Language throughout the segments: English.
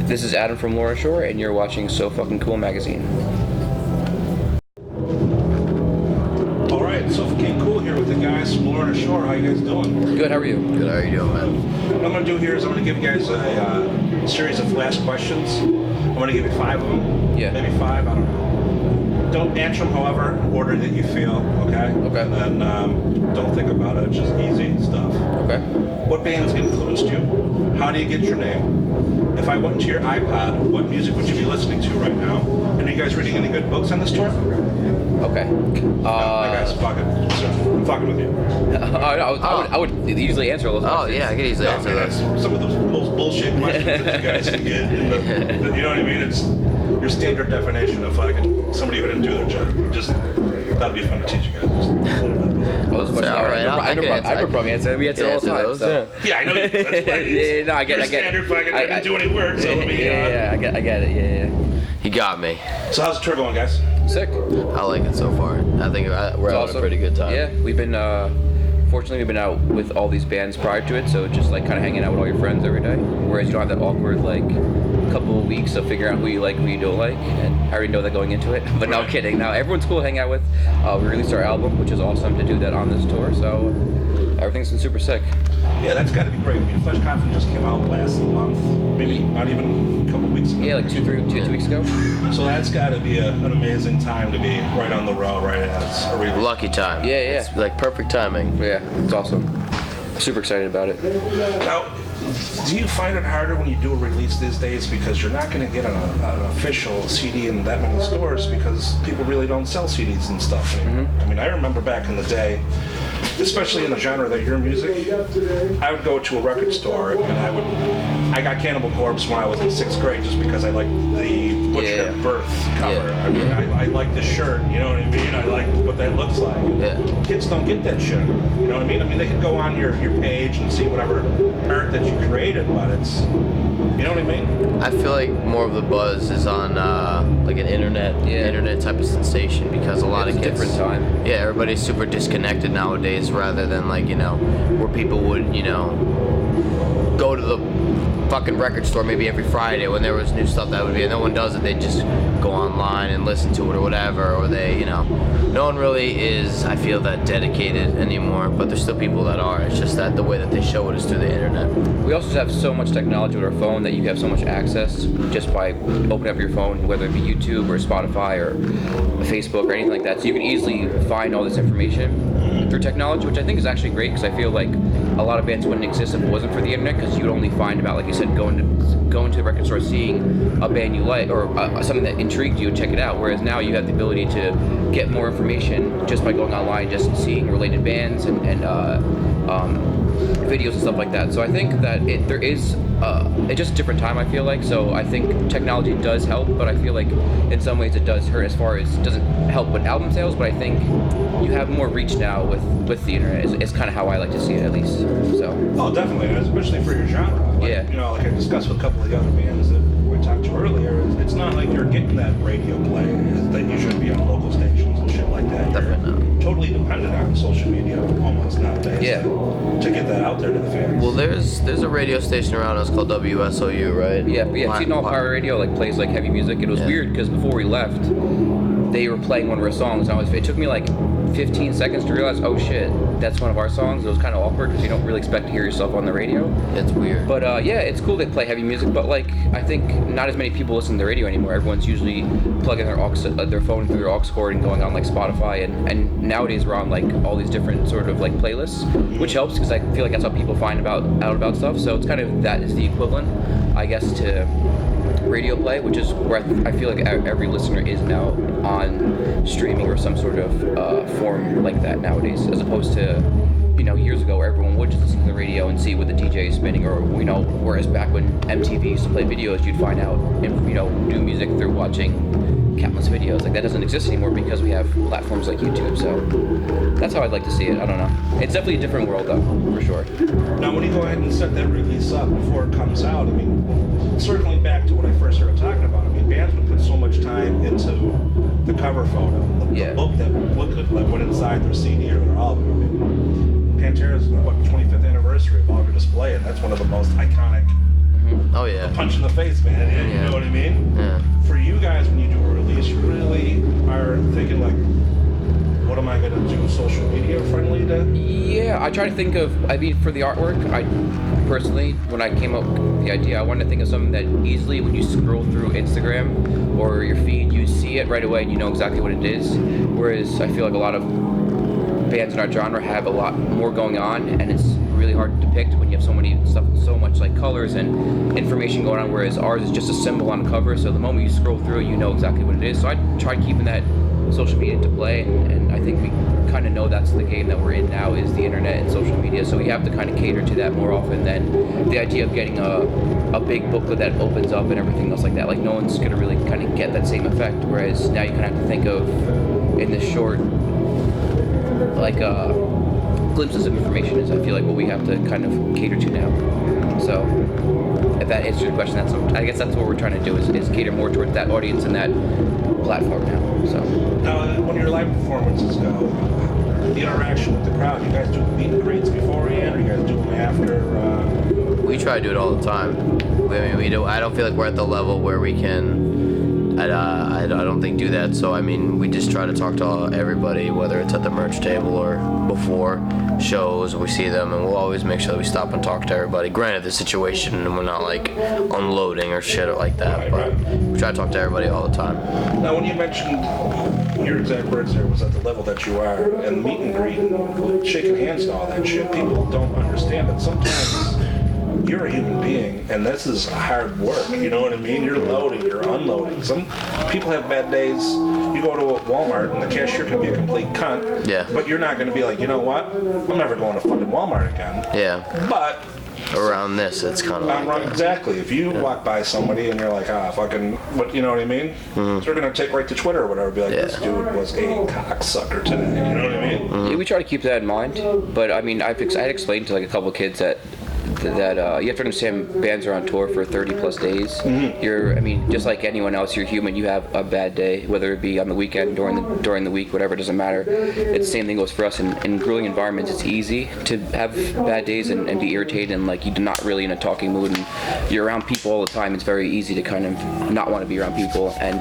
This is Adam from Lorna Shore, and you're watching So Fucking Cool Magazine. Alright, So Fucking Cool here with the guys from Lorna Shore. How you guys doing? Good, how are you? Good, how are you doing, man? What I'm going to do here is I'm going to give you guys a series of flash questions. I'm going to give you 5 of them. Yeah. Maybe 5, I don't know. Don't answer them, however, order that you feel, okay? Okay. And then don't think about it. It's just easy stuff. Okay. What bands influenced you? How do you get your name? If I went into your iPod, what music would you be listening to right now? And are you guys reading any good books on this tour? Okay. Guys, fuck it. I'm fucking with you. I would usually answer those questions. Oh, yeah, I could easily answer That's those. some of those bullshit questions that you guys can get. You know what I mean? It's your standard definition of fucking somebody who didn't do their job. Just, that'd be fun to teach you guys. Those questions. All right, I could probably answer. We answer all the time. those, So. Yeah, I know. That's right. Yeah, no, I get it. Standard fucking, I didn't do any work, so let me, Yeah, I get it. Yeah. He got me. So how's the tour going, guys? Sick. I like it so far. I think we're having awesome. a pretty good time. Yeah, we've been, fortunately, we've been out with all these bands prior to it, so just like kind of hanging out with all your friends every day. Whereas you don't have that awkward, like, couple of weeks of figuring out who you like, who you don't like, and I already know that going into it. But no, I'm kidding. Now everyone's cool to hang out with. We released our album, which is awesome to do that on this tour, so everything's been super sick. Yeah, that's got to be great. I mean, Flesh Coffin just came out last month, maybe not even a couple weeks ago. Yeah, like two weeks ago. So that's got to be an amazing time to be right on the road, right as a release. Lucky time. Yeah. It's like perfect timing. Yeah, it's awesome. Super excited about it. Now, do you find it harder when you do a release these days because you're not going to get an official CD in that many stores because people really don't sell CDs and stuff anymore? Mm-hmm. I mean, I remember back in the day, especially in the genre that your music, I would go to a record store and I got Cannibal Corpse when I was in 6th grade just because I liked the Butcher Birth cover. Yeah. I mean, I like the shirt, you know what I mean? I like what that looks like. Yeah. Kids don't get that shit, you know what I mean? I mean, they can go on your page and see whatever art that you created, but it's, you know what I mean? I feel like more of the buzz is on like an internet type of sensation because a lot of kids. Different time. Yeah, everybody's super disconnected nowadays rather than like, where people would, go to the fucking record store maybe every Friday when there was new stuff that would be, and no one does it. They just go online and listen to it or whatever, or they, no one really is, I feel, that dedicated anymore, but there's still people that are. It's just that the way that they show it is through the internet. We also have so much technology with our phone that you have so much access just by opening up your phone, whether it be YouTube or Spotify or Facebook or anything like that. So you can easily find all this information through technology, which I think is actually great because I feel like a lot of bands wouldn't exist if it wasn't for the internet because you would only find about, like you said, going to the record store, seeing a band you like or something that intrigued you and check it out. Whereas now you have the ability to get more information just by going online, just seeing related bands and videos and stuff like that. So I think that there is it's just a different time, I feel like. So I think technology does help, but I feel like in some ways it does hurt as far as it doesn't help with album sales, but I think you have more reach now with the internet is kind of how I like to see it, at least. So. Oh, definitely, especially for your genre. Like, Yeah. Like I discussed with a couple of the other bands that we talked to earlier, it's not like you're getting that radio play that you should be on local stations and shit like that. Definitely not. You're totally dependent on social media almost nowadays. Yeah. To get that out there to the fans. Well, there's a radio station around us called WSOU, right? Yeah, Seton Pirate Radio plays like heavy music. It was weird because before we left, they were playing one of our songs, and it took me like 15 seconds to realize, oh shit, that's one of our songs. It was kind of awkward because you don't really expect to hear yourself on the radio. It's weird. But yeah, it's cool they play heavy music, but like I think not as many people listen to the radio anymore. Everyone's usually plugging their phone through their aux cord and going on like Spotify, and nowadays we're on like all these different sort of like playlists, which helps because I feel like that's how people find out about stuff. So it's kind of, that is the equivalent, I guess, to radio play, which is where I feel like every listener is now on streaming or some sort of form like that nowadays, as opposed to years ago where everyone would just listen to the radio and see what the DJ is spinning, or whereas back when MTV used to play videos, you'd find out and do music through watching countless videos. Like that doesn't exist anymore because we have platforms like YouTube. So that's how I'd like to see it. I don't know. It's definitely a different world though, for sure. Now, when you go ahead and set that release up before it comes out, I mean, circling back to what I first started talking about, I mean, bands would put so much time into the cover photo, the book that went inside their CD or their album. I mean, Pantera's 25th anniversary of Auger Display, and that's one of the most iconic Oh yeah. A punch in the face, man. Yeah, Yeah. you know what I mean? Yeah. For you guys, when you do a release, you really are thinking like, what am I going to do social media friendly to? Yeah, I try to think of, I mean, for the artwork, I personally, when I came up with the idea, I wanted to think of something that easily, when you scroll through Instagram or your feed, you see it right away and you know exactly what it is. Whereas I feel like a lot of bands in our genre have a lot more going on, and it's really hard to depict when you have so much like colors and information going on, whereas ours is just a symbol on the cover, so the moment you scroll through, you know exactly what it is. So I tried keeping that social media into play, and I think we kind of know that's the game that we're in now, is the internet and social media, so we have to kind of cater to that more often than the idea of getting a big booklet that opens up and everything else like that. Like, no one's going to really kind of get that same effect, whereas now you kind of have to think of, in this short, like, glimpses of information is, I feel like, what we have to kind of cater to now. So if that answers your question, I guess that's what we're trying to do, is cater more towards that audience and that platform now. So Now, when your live performances go, the interaction with the crowd, you guys do meet and greets beforehand, or you guys do them after? We try to do it all the time. I mean, we do. I don't feel like we're at the level where we can. I don't think do that. So I mean, we just try to talk to everybody, whether it's at the merch table or before shows. We see them, and we'll always make sure that we stop and talk to everybody. Granted, the situation, and we're not like unloading or shit like that, but we try to talk to everybody all the time. Now, when you mentioned your exact words there was at the level that you are, and meet and greet, and shaking hands and all that shit, people don't understand that sometimes you're a human being, and this is hard work, you know what I mean? You're loading, you're unloading. Some people have bad days. You go to a Walmart, and the cashier can be a complete cunt, Yeah. but you're not going to be like, you know what? I'm never going to fucking Walmart again. Yeah. But Around this, it's kind of like wrong, that. exactly. If you walk by somebody and you're like, fucking, what, you know what I mean? So they're gonna take right to Twitter or whatever, be like, this dude was a cocksucker today. You know what I mean? yeah, we try to keep that in mind, but I mean, I had explained to like a couple of kids that you have to understand, bands are on tour for 30 plus days. I mean, just like anyone else, you're human. You have a bad day, whether it be on the weekend, during the week, whatever, it doesn't matter. It's the same thing goes for us. In grueling environments, it's easy to have bad days and be irritated, and like you're not really in a talking mood, and you're around people all the time. It's very easy to kind of not want to be around people and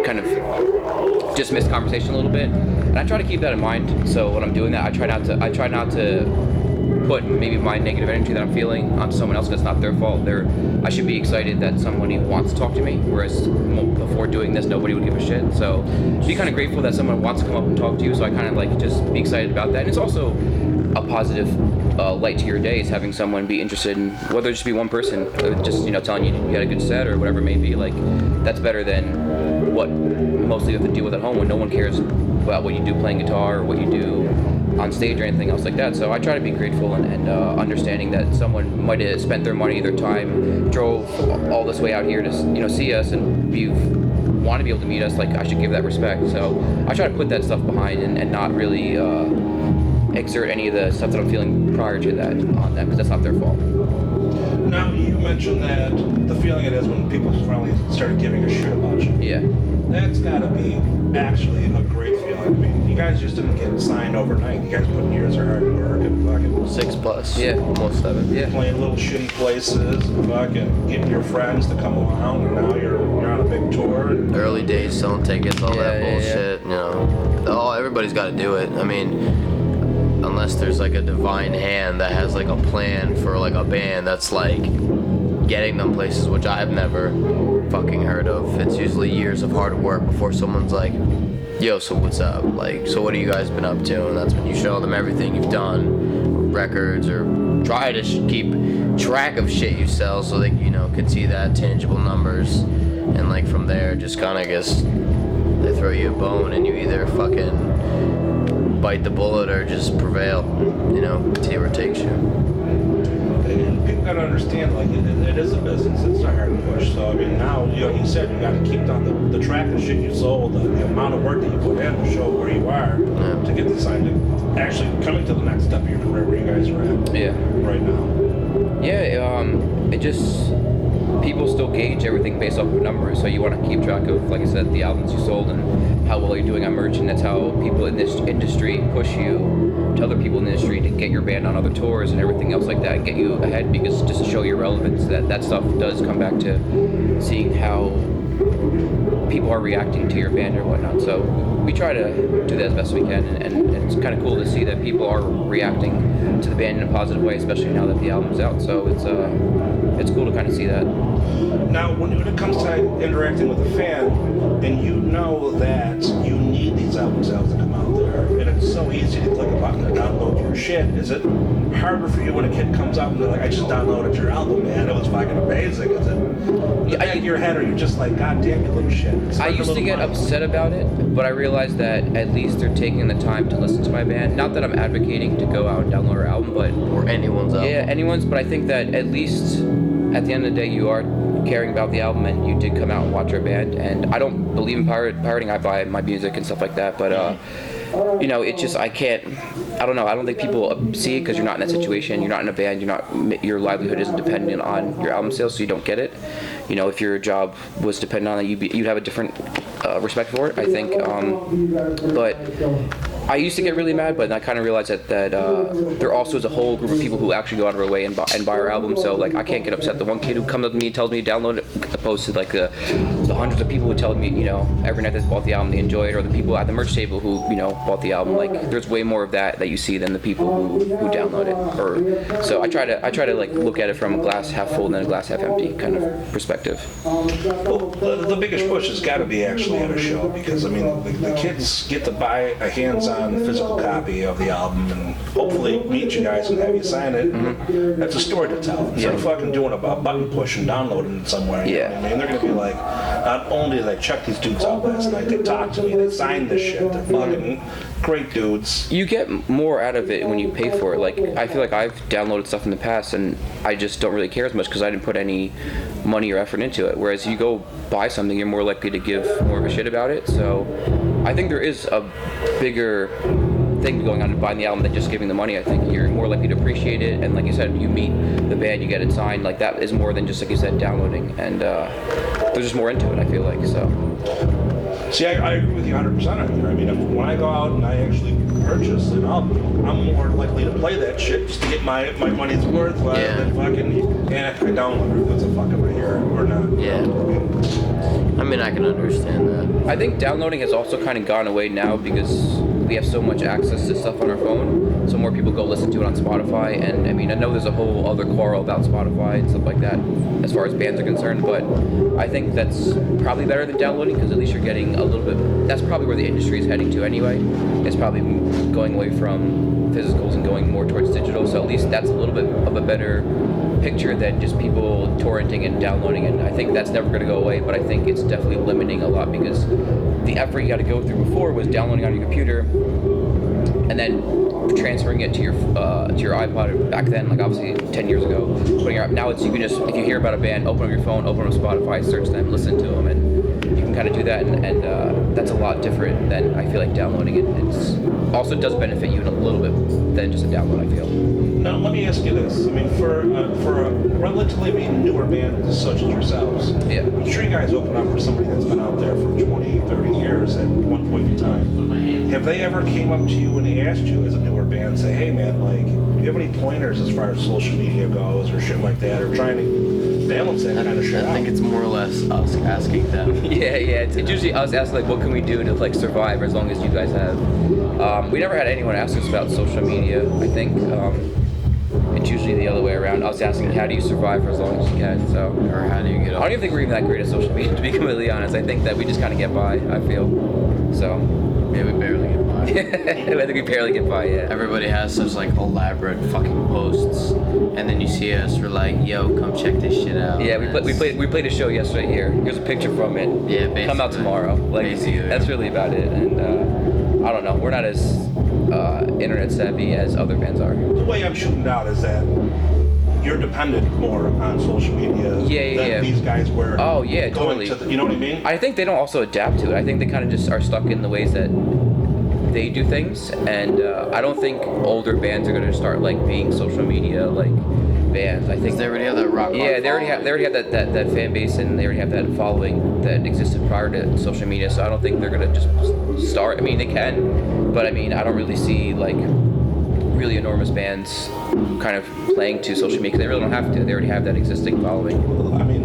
kind of dismiss conversation a little bit. And I try to keep that in mind. So when I'm doing that, I try not to put maybe my negative energy that I'm feeling onto someone else, because it's not their fault. I should be excited that somebody wants to talk to me, whereas before doing this, nobody would give a shit. So be kind of grateful that someone wants to come up and talk to you, so I kind of like just be excited about that. And it's also a positive light to your day, is having someone be interested in, whether it just be one person, just, you know, telling you you had a good set or whatever it may be. Like, that's better than what mostly you have to deal with at home when no one cares about what you do playing guitar or what you do on stage or anything else like that. So I try to be grateful and understanding that someone might have spent their money, their time, drove all this way out here to, you know, see us and want to be able to meet us. Like, I should give that respect. So I try to put that stuff behind and not really exert any of the stuff that I'm feeling prior to that on them, because that's not their fault. Now, you mentioned that the feeling it is when people finally started giving a shit about you. Yeah. That's gotta be actually a great feeling. I mean, you guys just didn't get signed overnight. You guys put years of hard work and fucking 6+. Yeah. Almost 7. Yeah. playing little shitty places and fucking getting your friends to come around, and now you're on a big tour. And Early days, selling tickets, all that Yeah, bullshit. You know, everybody's got to do it. I mean, unless there's like a divine hand that has like a plan for like a band that's like getting them places, which I've never fucking heard of. It's usually years of hard work before someone's like, yo, so what's up? Like, so what have you guys been up to? And that's when you show them everything you've done, records, or try to keep track of shit you sell so they, you know, can see that tangible numbers. And like from there, just kind of guess they throw you a bone and you either fucking bite the bullet or just prevail, you know, see where it takes you. And people gotta understand, like, it is a business. It's a hard push. So I mean, now, you know, you said you gotta keep on the track of shit you sold, the amount of work that you put in to show where you are, to get the sign to actually coming to the next step of your career where you guys are at Yeah. right now. Yeah, it just, people still gauge everything based off of numbers. So you want to keep track of, like I said, the albums you sold and how well you're doing on merch, and that's how people in this industry push you to other people in the industry to get your band on other tours and everything else like that, and get you ahead, because just to show your relevance, that stuff does come back to seeing how people are reacting to your band or whatnot. So we try to do that as best we can, and it's kind of cool to see that people are reacting to the band in a positive way, especially now that the album's out. So it's cool to kind of see that. Now, when it comes to interacting with a fan, and you know that you need these albums out to come out there, and it's so easy to click a button to download your shit, is it harder for you when a kid comes out and they're like, I just downloaded your album, man, it was fucking amazing? Is it in the back of your head, or you're just like, God damn, you little shit? I used to get upset about it, but I realized that at least they're taking the time to listen to my band. Not that I'm advocating to go out and download our album, but... Or anyone's album. Yeah, anyone's, but I think that at least at the end of the day, you are caring about the album, and you did come out and watch our band. And I don't believe in pirating. I buy my music and stuff like that, but it's just, I don't know, I don't think people see it because you're not in that situation. You're not in a band, your livelihood isn't dependent on your album sales, so you don't get it. If your job was dependent on it, you'd have a different respect for it, I think. But I used to get really mad, but I kind of realized that there also is a whole group of people who actually go out of their way and buy our album. So like, I can't get upset. The one kid who comes up to me, tells me to download it, opposed to like the hundreds of people who tell me, every night they bought the album, they enjoy it, or the people at the merch table who bought the album. Like, there's way more of that you see than the people who download it. So I try to like look at it from a glass half full than a glass half empty kind of perspective. Well, the biggest push has got to be actually at a show, because I mean the kids get to buy a hands-on physical copy of the album and hopefully meet you guys and have you sign it. Mm-hmm. That's a story to tell. Instead of fucking doing a button push and downloading it somewhere. Yeah. I mean, they're going to be like, not only did I check these dudes out last night, they talked to me, they signed this shit, they're fucking great dudes. You get more out of it when you pay for it. Like, I feel like I've downloaded stuff in the past and I just don't really care as much because I didn't put any money or effort into it. Whereas you go buy something, you're more likely to give more of a shit about it. So I think there is a bigger thing going on to buying the album than just giving the money. I think you're more likely to appreciate it, and like you said, you meet the band, you get it signed. Like, that is more than just, like you said, downloading, and there's just more into it, I feel like. So see, I agree with you 100% on here. I mean, when I go out and I actually purchase an album, I'm more likely to play that shit just to get my money's worth rather than fucking, I download it. That's a fucking right here or not. Yeah. I mean, I can understand that. I think downloading has also kind of gone away now because we have so much access to stuff on our phone, so more people go listen to it on Spotify. And I mean, I know there's a whole other quarrel about Spotify and stuff like that as far as bands are concerned, but I think that's probably better than downloading because at least you're getting a little bit, that's probably where the industry is heading to anyway. It's probably going away from physicals and going more towards digital, so at least that's a little bit of a better picture than just people torrenting and downloading, and I think that's never going to go away, but I think it's definitely limiting a lot because the effort you got to go through before was downloading on your computer and then transferring it to your iPod back then, like obviously 10 years ago. Now it's, you can just, if you hear about a band, open up your phone, open up Spotify, search them, listen to them, and you can kind of do that, and that's a lot different than I feel like downloading it. It's also does benefit you in a little bit than just a download, I feel. Now, let me ask you this. I mean, for a relatively newer band such as yourselves, Yeah. I'm sure you guys open up for somebody that's been out there for 20, 30 years at one point in time. Have they ever came up to you and they asked you as a newer band, say, hey man, like, do you have any pointers as far as social media goes or shit like that, or trying to balance that kind of shit out? I think it's more or less us asking them. Yeah, it's usually us asking, like, what can we do to, like, survive as long as you guys have. We never had anyone ask us about social media, I think. It's usually the other way around. Us asking, how do you survive for as long as you can? So, Or how do you get I up? don't even think we're even that great at social media, to be completely honest. I think that we just kind of get by, I feel. So, Yeah, we barely get by. I think we barely get by, yeah. Everybody has such like elaborate fucking posts, and then you see us, we're like, yo, come check this shit out. Yeah, we played a show yesterday here. Here's a picture from it. Yeah, basically. Come out tomorrow. Like, Basically. that's really about it. And I don't know. We're not as internet savvy as other bands are. The way I'm shooting out is that you're dependent more on social media than these guys were. Oh yeah, going totally. to you know what I mean? I think they don't also adapt to it. I think they kind of just are stuck in the ways that they do things, and I don't think older bands are going to start like being social media like bands. I think They already have that rock. yeah, they already have that fan base, and they already have that following that existed prior to social media. So I don't think they're gonna just start. I mean, they can, but I mean, I don't really see like really enormous bands kind of playing to social media because they really don't have to. They already have that existing following. I mean,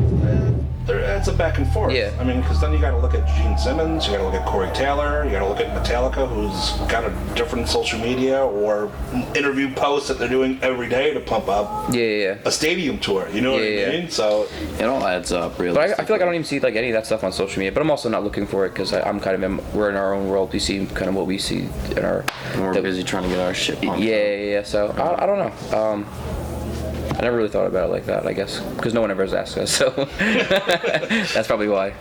it's a back and forth. Yeah. I mean, because then you got to look at Gene Simmons, you got to look at Corey Taylor, you got to look at Metallica, who's got a different social media or interview posts that they're doing every day to pump up Yeah. a stadium tour. You know what I mean? So It all adds up, really. But I feel like I don't even see like any of that stuff on social media. But I'm also not looking for it because I'm kind of we're in our own world. We see kind of what we see in our. We're busy trying to get our shit pumped. Yeah. So I don't know. I never really thought about it like that. I guess because no one ever has asked us. So that's probably why.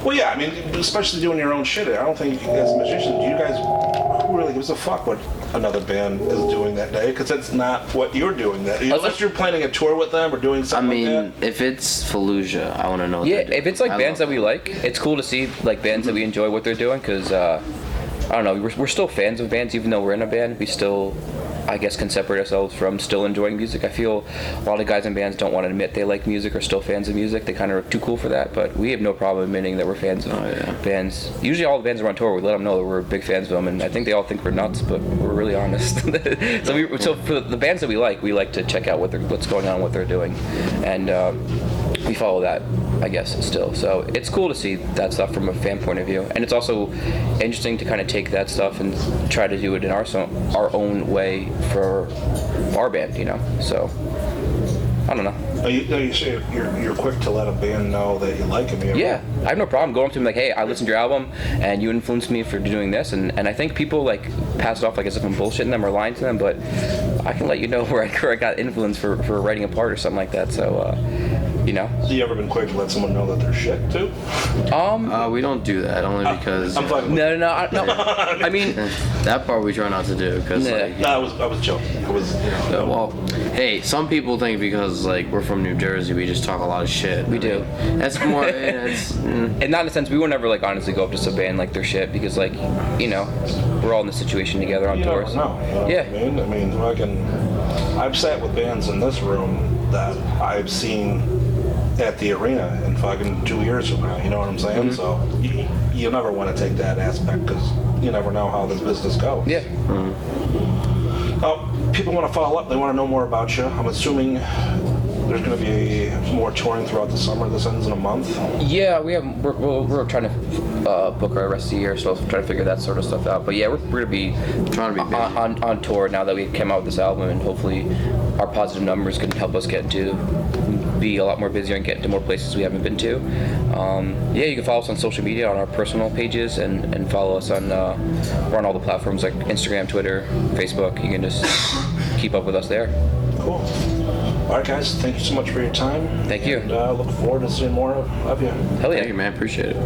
well, yeah. I mean, especially doing your own shit. I don't think as musicians, you guys, who really gives a fuck what another band is doing that day? Because that's not what you're doing. That unless you're planning a tour with them or doing something. like that. If it's Fallujah, I want to know. What Yeah, they're doing. if it's like bands that we like, it's cool to see like bands that we enjoy what they're doing. Because I don't know, we're still fans of bands, even though we're in a band. We still, I guess, can separate ourselves from still enjoying music. I feel a lot of guys in bands don't want to admit they like music or still fans of music. They kind of are too cool for that, but we have no problem admitting that we're fans of bands. Usually all the bands are on tour, we let them know that we're big fans of them, and I think they all think we're nuts, but we're really honest. So for the bands that we like to check out what's going on, what they're doing, and we follow that, I guess, still. So it's cool to see that stuff from a fan point of view, and it's also interesting to kind of take that stuff and try to do it in our own way for our band, you know. So I don't know. You say you're quick to let a band know that you like them. Yeah, I have no problem going up to them like, hey, I listened to your album and you influenced me for doing this, and I think people like pass it off like as if I'm bullshitting them or lying to them, but I can let you know where I got influence for writing a part or something like that. So you know. So you ever been quick to let someone know that they're shit too? We don't do that only because. I'm fucking. No. I mean, that part we try not to do because. No, I was joking. I was. Well, hey, some people think because like we're from New Jersey, we just talk a lot of shit. We do. That's more. And not in a sense, we would never like honestly go up to some band like their shit because like, you know, we're all in this situation together on tours. No. Yeah. I mean, I've sat with bands in this room that I've seen at the arena in fucking 2 years from now. You know what I'm saying? Mm-hmm. So you never want to take that aspect because you never know how this business goes. Yeah. People want to follow up. They want to know more about you. I'm assuming there's going to be more touring throughout the summer. This ends in a month. Yeah, we're trying to book our rest of the year, so trying to figure that sort of stuff out. But yeah, we're going to be trying to be on tour now that we came out with this album, and hopefully our positive numbers can help us be a lot more busier and get into more places we haven't been to. Yeah, you can follow us on social media on our personal pages and follow us on we're on all the platforms like Instagram, Twitter, Facebook. You can just keep up with us there. Cool. All right, guys. Thank you so much for your time. Thank you. And look forward to seeing more of you. Hell yeah. Thank you, man. Appreciate it.